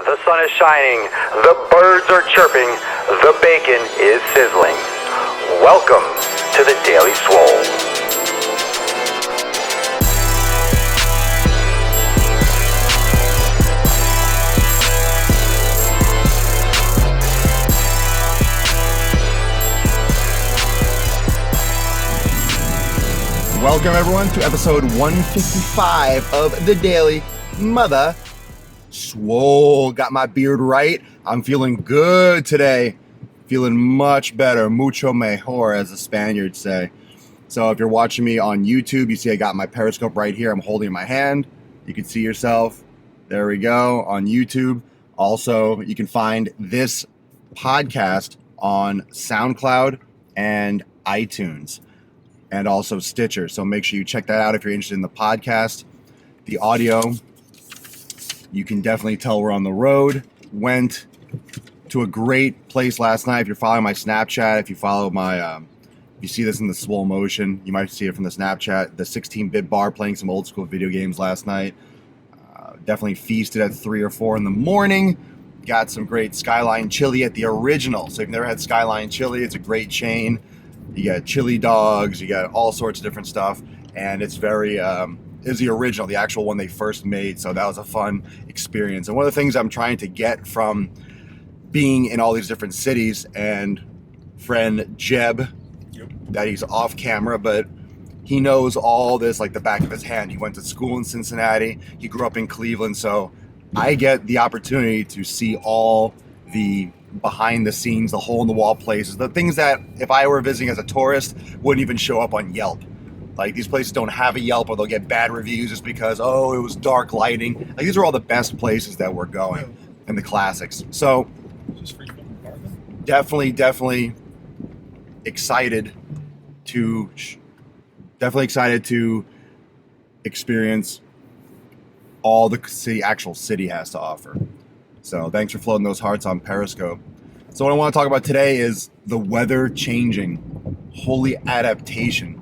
The sun is shining, the birds are chirping, the bacon is sizzling. Welcome to the Daily Swole. Welcome everyone to episode 155 of the Daily Mother Swole. Got my beard right. I'm feeling good today. Feeling much better. Mucho mejor, as the Spaniards say. So if you're watching me on YouTube, you see I got my Periscope right here. I'm holding in my hand. You can see yourself. There we go on YouTube. Also, you can find this podcast on SoundCloud and iTunes, and also Stitcher. So make sure you check that out if you're interested in the podcast. The audio, you can definitely tell we're on the road. Went to a great place last night. If you're following my Snapchat, if you follow my, you see this in the Swole motion, you might see it from the Snapchat. The 16-bit bar playing some old school video games last night. Definitely feasted at 3 or 4 in the morning. Got some great Skyline chili at the original. So if you've never had Skyline chili, it's a great chain. You got chili dogs, you got all sorts of different stuff, and it's very, is the original, the actual one they first made, so that was a fun experience. And one of the things I'm trying to get from being in all these different cities, and friend Jeb, that he's off camera, but he knows all this like the back of his hand. He went to school in Cincinnati, he grew up in Cleveland, so I get the opportunity to see all the behind the scenes, the hole in the wall places, the things that if I were visiting as a tourist wouldn't even show up on Yelp. Like these places don't have a Yelp, or they'll get bad reviews just because, oh, it was dark lighting. Like these are all the best places that we're going and the classics. So definitely excited to experience all the actual city has to offer. So thanks for floating those hearts on Periscope. So what I want to talk about today is the weather changing. Holy adaptation.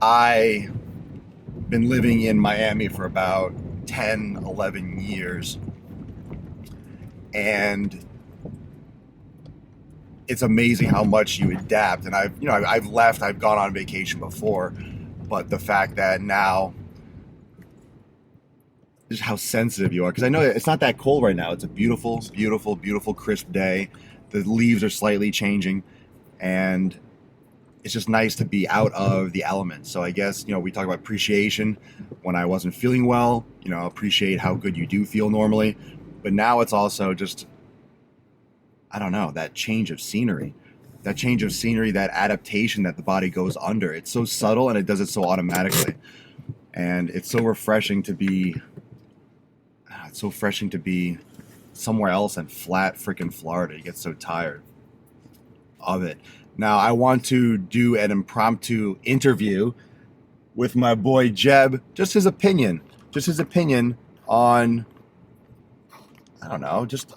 I've been living in Miami for about 10, 11 years. And it's amazing how much you adapt. And I've left, I've gone on vacation before, but the fact that now just how sensitive you are, because I know it's not that cold right now. It's a beautiful, beautiful, beautiful crisp day. The leaves are slightly changing, and it's just nice to be out of the elements. So I guess, we talk about appreciation when I wasn't feeling well, appreciate how good you do feel normally. But now it's also just, I don't know, that change of scenery, that adaptation that the body goes under. It's so subtle and it does it so automatically. And it's so refreshing to be somewhere else than flat freaking Florida. You get so tired of it. Now, I want to do an impromptu interview with my boy Jeb. Just his opinion on, I don't know, just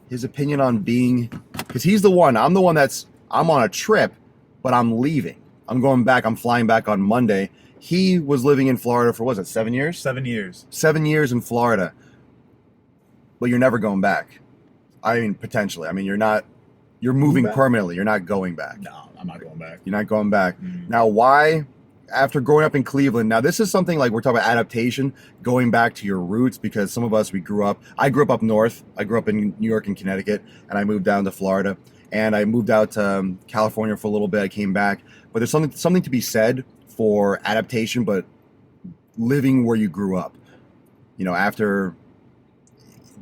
his opinion on being, because I'm the one I'm on a trip, but I'm leaving. I'm going back. I'm flying back on Monday. He was living in Florida for, 7 years? 7 years. 7 years in Florida. But you're never going back. I mean, potentially. I mean, you're moving permanently. You're not going back. No, I'm not going back. You're not going back. Now, why, after growing up in Cleveland, now this is something like we're talking about adaptation, going back to your roots, because some of us, I grew up north. I grew up in New York and Connecticut, and I moved down to Florida. And I moved out to California for a little bit. I came back. But there's something to be said for adaptation, but living where you grew up, after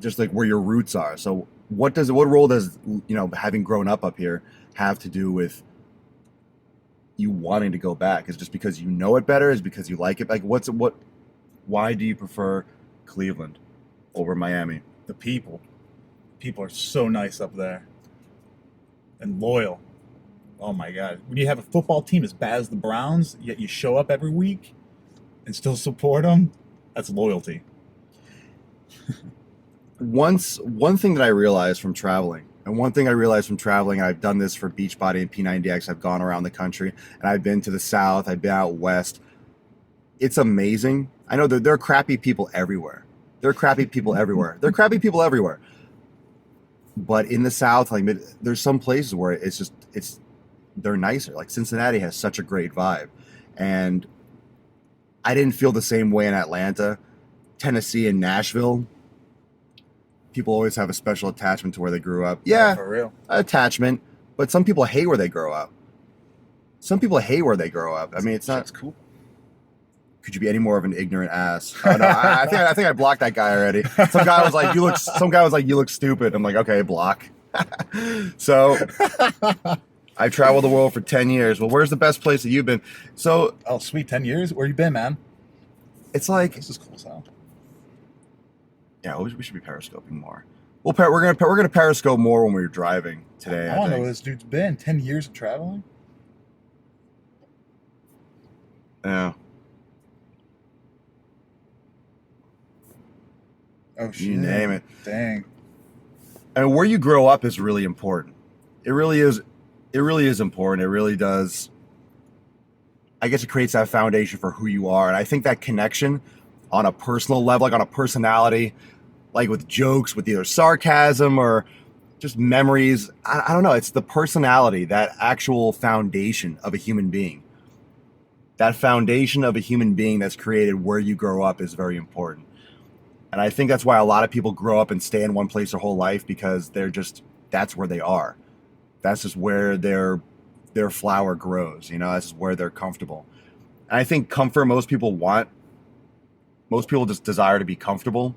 just like where your roots are. So what role does, having grown up here have to do with you wanting to go back? Is it just because you know it better? Is it because you like it? Like why do you prefer Cleveland over Miami? The people are so nice up there and loyal. Oh my God. When you have a football team as bad as the Browns, yet you show up every week and still support them, that's loyalty. One thing that I realized from traveling, and I've done this for Beachbody and P90X, I've gone around the country, and I've been to the South, I've been out West. It's amazing. I know there are crappy people everywhere. There are crappy people everywhere. There are crappy people everywhere. But in the South, like there's some places where they're nicer. Like Cincinnati has such a great vibe, and I didn't feel the same way in Atlanta, Tennessee, and Nashville. People always have a special attachment to where they grew up. Yeah, for real. Attachment, but some people hate where they grow up. Some people hate where they grow up. I mean, it's not. That's cool. Could you be any more of an ignorant ass? Oh, no, I think I blocked that guy already. Some guy was like, you look stupid. I'm like, okay, block. So I've traveled the world for 10 years. Well, where's the best place that you've been? So, oh, sweet, 10 years. Where you been, man? It's like, this is cool as hell. Yeah, we should be periscoping more. We're gonna periscope more when we're driving today. I want to know where this dude's been. 10 years of traveling. Yeah. Oh shit! You name it. Dang. I mean, where you grow up is really important. It really is. It really is important. It really does. I guess it creates that foundation for who you are, and I think that connection on a personal level, like on a personality, like with jokes, with either sarcasm or just memories. I don't know. It's the personality, that actual foundation of a human being. That foundation of a human being that's created where you grow up is very important. And I think that's why a lot of people grow up and stay in one place their whole life, because that's where they are. That's just where their flower grows, that's just where they're comfortable. And I think comfort, most people just desire to be comfortable,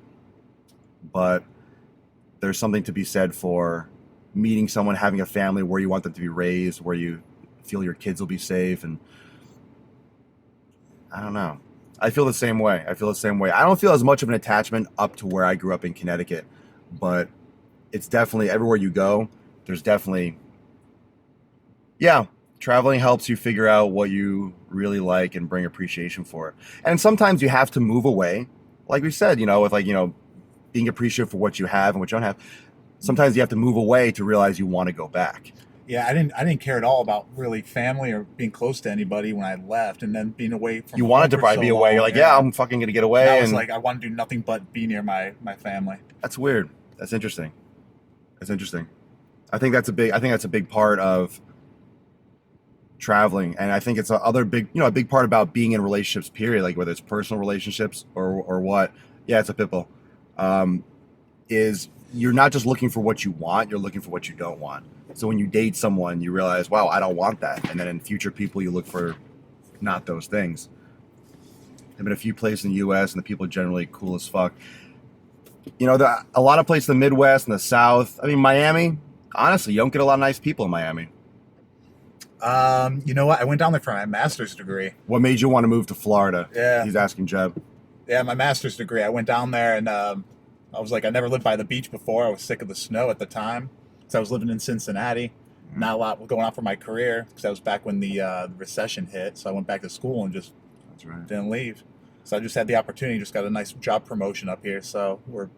but there's something to be said for meeting someone, having a family where you want them to be raised, where you feel your kids will be safe. And I don't know. I feel the same way. I don't feel as much of an attachment up to where I grew up in Connecticut, but it's definitely everywhere you go. There's definitely, traveling helps you figure out what you really like and bring appreciation for it. And sometimes you have to move away. Like we said, with being appreciative for what you have and what you don't have. Sometimes you have to move away to realize you want to go back. Yeah, I didn't care at all about really family or being close to anybody when I left, and then being away from. You wanted to probably be away. You're like, I'm fucking gonna get away. And I was like, I want to do nothing but be near my family. That's weird. That's interesting. I think that's a big part of traveling, and I think it's a big part about being in relationships. Period. Like whether it's personal relationships or what. Yeah, it's a pitbull. Is you're not just looking for what you want, you're looking for what you don't want. So when you date someone, you realize, wow, I don't want that. And then in future people, you look for not those things. I've been a few places in the U.S. and the people are generally cool as fuck. A lot of places in the Midwest and the South. I mean, Miami, honestly, you don't get a lot of nice people in Miami. You know what? I went down there for my master's degree. What made you want to move to Florida? Yeah. He's asking Jeb. Yeah, my master's degree. I went down there and I was like, I never lived by the beach before. I was sick of the snow at the time. I was living in Cincinnati. Not a lot was going on for my career because that was back when the recession hit. So I went back to school and just didn't leave. So I just had the opportunity, just got a nice job promotion up here. So we're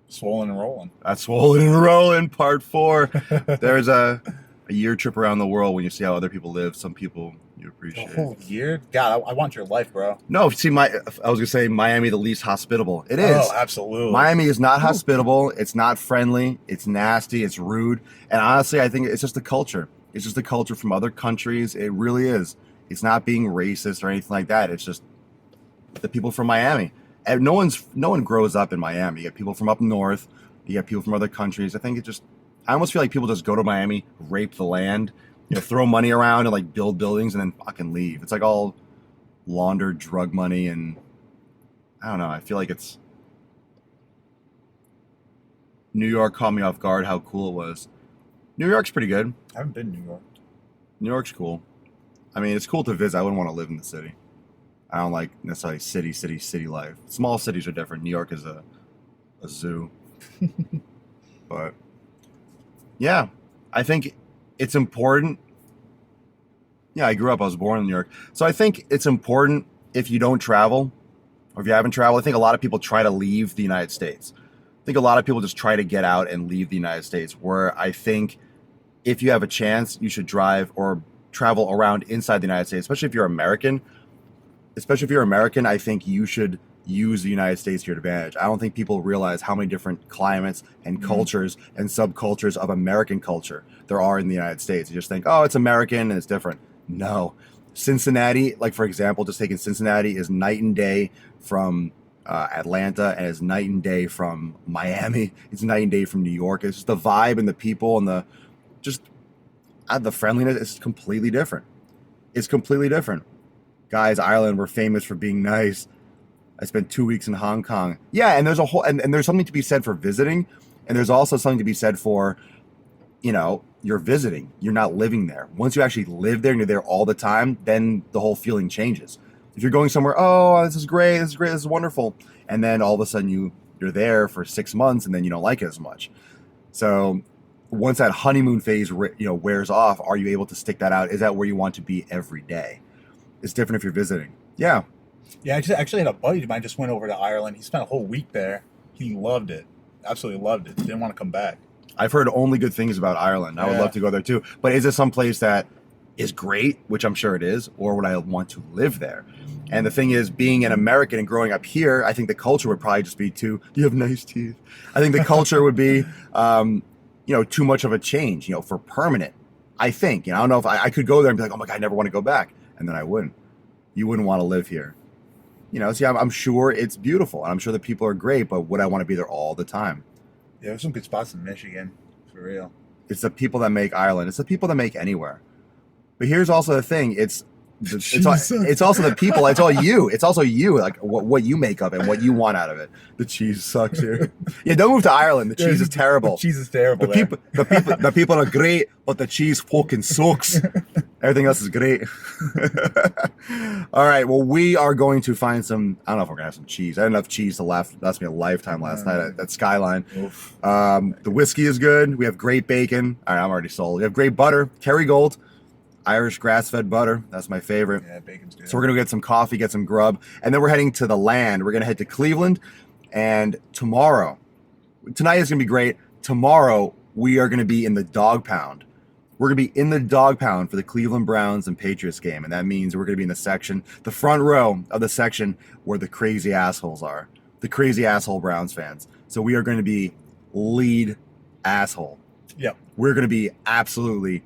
swollen and rolling. That's swollen and rolling, part 4. There's a year trip around the world when you see how other people live. Some people you appreciate. A whole year? God, I want your life, bro. No, see, I was going to say Miami, the least hospitable. It is. Oh, absolutely. Miami is not hospitable. It's not friendly. It's nasty. It's rude. And honestly, I think it's just a culture. It's just a culture from other countries. It really is. It's not being racist or anything like that. It's just the people from Miami. And no one grows up in Miami. You get people from up north. You get people from other countries. I almost feel like people just go to Miami, rape the land, throw money around and build buildings and then fucking leave. It's like all laundered drug money, and I don't know. I feel like it's New York caught me off guard how cool it was. New York's pretty good. I haven't been to New York. New York's cool. I mean, it's cool to visit. I wouldn't want to live in the city. I don't like necessarily city life. Small cities are different. New York is a zoo. But yeah, I think it's important. Yeah, I was born in New York. So I think it's important if you don't travel or if you haven't traveled. I think a lot of people try to leave the United States. I think a lot of people just try to get out and leave the United States, where I think if you have a chance, you should drive or travel around inside the United States, especially if you're American. I think you should use the United States to your advantage. I don't think people realize how many different climates and cultures and subcultures of American culture there are in the United States. You just think, oh, it's American and it's different. No. Cincinnati, like for example, just taking Cincinnati, is night and day from Atlanta, and is night and day from Miami. It's night and day from New York. It's just the vibe and the people and the friendliness is completely different. It's completely different. Guys, Ireland, we're famous for being nice. I spent 2 weeks in Hong Kong. Yeah, and there's a whole and there's something to be said for visiting, and there's also something to be said for, you're visiting. You're not living there. Once you actually live there and you're there all the time, then the whole feeling changes. If you're going somewhere, oh, this is great, this is wonderful, and then all of a sudden you're there for 6 months and then you don't like it as much. So once that honeymoon phase wears off, are you able to stick that out? Is that where you want to be every day? It's different if you're visiting. Yeah. Yeah, I actually had a buddy of mine just went over to Ireland. He spent a whole week there. He loved it. Absolutely loved it. Didn't want to come back. I've heard only good things about Ireland. I would love to go there too. But is it some place that is great, which I'm sure it is, or would I want to live there? And the thing is, being an American and growing up here, I think the culture would probably just be you have nice teeth. I think the culture would be, too much of a change, for permanent. I think, I don't know if I could go there and be like, oh my God, I never want to go back. And then I wouldn't. You wouldn't want to live here. I'm sure it's beautiful, and I'm sure the people are great, but would I want to be there all the time? Yeah, there's some good spots in Michigan, for real. It's the people that make Ireland. It's the people that make anywhere. But here's also the thing. It's also the people. It's all you. It's also you, like what you make of it and what you want out of it. The cheese sucks here. Yeah, don't move to Ireland. The cheese is terrible. The cheese is terrible. The people are great, but the cheese fucking sucks. Everything else is great. All right. Well, we are going to find some. I don't know if we're gonna have some cheese. I had enough cheese to last me a lifetime last night at Skyline. The whiskey is good. We have great bacon. All right, I'm already sold. We have great butter, Kerrygold, Irish grass-fed butter. That's my favorite. Yeah, bacon's good. So we're gonna get some coffee, get some grub, and then we're heading to the land. We're gonna head to Cleveland, and tonight is gonna be great. Tomorrow we are gonna be in the dog pound. We're going to be in the dog pound for the Cleveland Browns and Patriots game. And that means we're going to be in the front row of the section where the crazy assholes are. The crazy asshole Browns fans. So we are going to be lead asshole. Yep. We're going to be absolutely,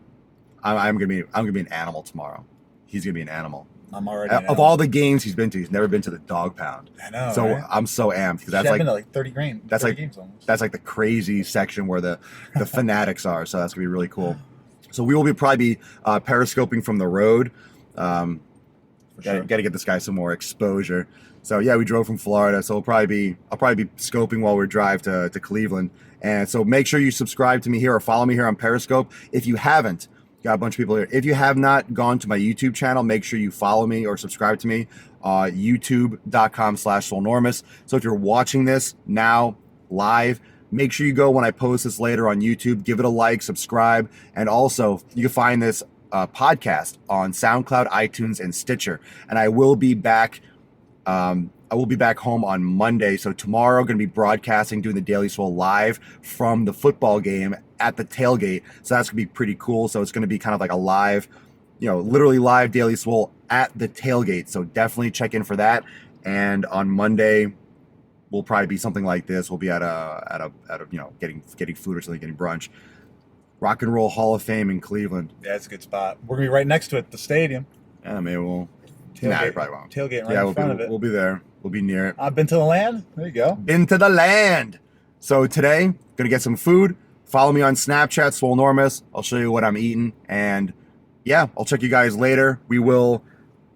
I'm going to be an animal tomorrow. He's going to be an animal. I'm already of all the games he's been to, he's never been to the dog pound. I know. So right? I'm so amped because that's been to like 30 games. That's 30 like games almost. That's like the crazy section where the fanatics are. So that's going to be really cool. So we will probably be periscoping from the road. Got to get this guy some more exposure. So yeah, we drove from Florida. So I'll probably be scoping while we drive to Cleveland. And so make sure you subscribe to me here or follow me here on Periscope. If you haven't, got a bunch of people here. If you have not gone to my YouTube channel, make sure you follow me or subscribe to me. YouTube.com/Swolenormous. So if you're watching this now live, make sure you go when I post this later on YouTube, give it a like, subscribe, and also you can find this podcast on SoundCloud, iTunes, and Stitcher. And I will be back. I will be back home on Monday. So tomorrow, I'm going to be broadcasting, doing the DailySwole live from the football game at the tailgate. So that's going to be pretty cool. So it's going to be kind of like a live, literally live DailySwole at the tailgate. So definitely check in for that. And on Monday, will probably be something like this. We'll be at a getting food or something, getting brunch. Rock and Roll Hall of Fame in Cleveland. Yeah, it's a good spot. We're gonna be right next to it, the stadium. Yeah, maybe we'll tailgate. You probably won't. Tailgate right in front of it. We'll be there. We'll be near it. I've been to the land. There you go. Been to the land. So today, gonna get some food. Follow me on Snapchat, Swolenormous. I'll show you what I'm eating, and yeah, I'll check you guys later. We will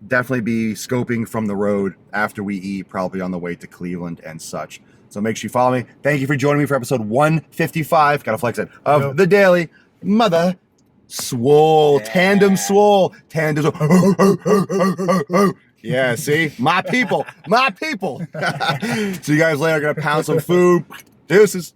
definitely be scoping from the road after we eat, probably on the way to Cleveland and such. So make sure you follow me. Thank you for joining me for episode 155. Gotta flex it of the Daily Mother Swole. Yeah. Tandem Swole. Yeah, see? My people. See you guys later. Gonna pound some food. Deuces.